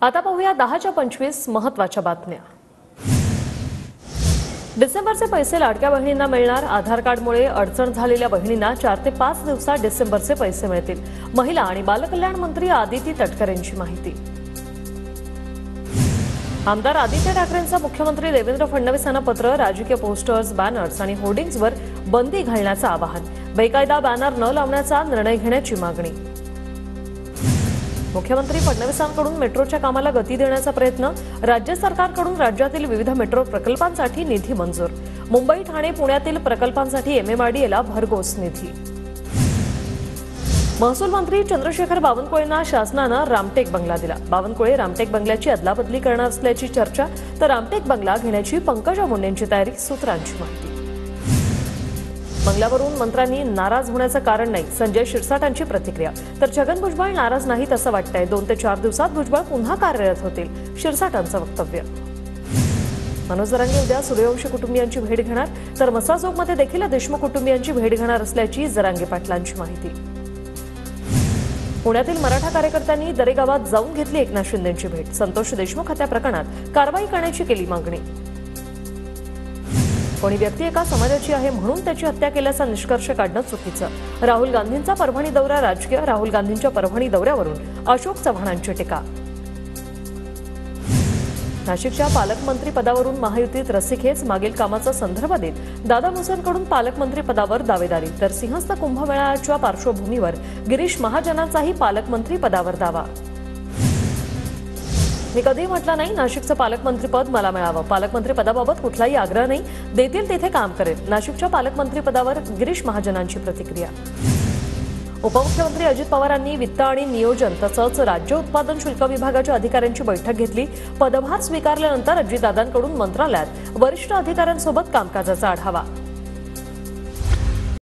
आता पाहूया 10च्या 25 महत्त्वाच्या बातम्या। डिसेंबरचे पैसे लाडक्या बहिणींना मिळणार। आधार कार्डमुळे अडचण झालेल्या बहिणींना 4 ते 5 दिवसात डिसेंबरचे पैसे मिळतील। महिला आणि बालकल्याण मंत्री आदिती तटकरेंची माहिती। आमदार आदित्य ठाकरेंचा मुख्यमंत्री देवेंद्र फडणवीस यांना पत्र। राजकीय पोस्टर्स, बॅनर्स आणि होर्डिंग्जवर बंदी घालण्याचं आवाहन। बेकायदा बॅनर न लावण्याचा निर्णय घेण्याची मागणी। मुख्यमंत्री फडणवीसांकडून मेट्रोच्या कामाला गती देण्याचा प्रयत्न। राज्य सरकारकडून राज्यातील विविध मेट्रो प्रकल्पांसाठी निधी मंजूर। मुंबई, ठाणे, पुण्यातील प्रकल्पांसाठी एमएमआरडीएला भरघोस निधी। महसूल मंत्री चंद्रशेखर बावनकुळेंना शासनानं रामटेक बंगला दिला। बावनकुळे रामटेक बंगल्याची अदलाबदली करणार असल्याची चर्चा, तर रामटेक बंगला घेण्याची पंकजा मुंडेंची तयारी, सूत्रांची माहिती। बंगल्यावरून मंत्र्यांनी नाराज होण्याचं कारण नाही, संजय शिरसाटांची प्रतिक्रिया। तर छगन भुजबळ नाराज नाहीत असं वाटतंय। 2 ते 4 दिवसात भुजबळ पुन्हा कार्यरत होतील, शिरसाटांचं वक्तव्य। मनोज जरांगे उद्या सूर्यवंशी कुटुंबियांची भेट घेणार, तर मसाजोगमध्ये देखील देशमुख कुटुंबियांची भेट घेणार असल्याची जरांगे पाटलांची माहिती। पुण्यातील मराठा कार्यकर्त्यांनी दरेगावात जाऊन घेतली एकनाथ शिंदेंची भेट। संतोष देशमुख हत्या प्रकरणात कारवाई करण्याची केली मागणी। कोणी व्यक्ती एका समाजाची आहे म्हणून त्याची हत्या केल्याचा निष्कर्ष काढणं चुकीचं। राहुल गांधींचा परभणी दौरा राजकीय। राहुल गांधींच्या परभणी दौऱ्यावरून अशोक चव्हाणांची टीका। नाशिकच्या पालकमंत्री पदावरून महायुतीत रस्सीखेच। मागील कामाचा संदर्भ देत दादा भुसेंकडून पालकमंत्री पदावर दावेदारी, तर सिंहस्थ कुंभमेळ्याच्या पार्श्वभूमीवर गिरीश महाजनांचाही पालकमंत्री पदावर दावा। मी कधीही म्हटलं नाही नाशिकचं पालकमंत्रीपद मला मिळावं। पालकमंत्री पदाबाबत कुठलाही आग्रह नाही, देतील तिथे काम करेल। नाशिकच्या पालकमंत्री पदावर गिरीश महाजनांची प्रतिक्रिया। उपमुख्यमंत्री अजित पवारांनी वित्त आणि नियोजन तसंच राज्य उत्पादन शुल्क विभागाच्या अधिकाऱ्यांची बैठक घेतली। पदभार स्वीकारल्यानंतर अजितदादांकडून मंत्रालयात वरिष्ठ अधिकाऱ्यांसोबत कामकाजाचा आढावा।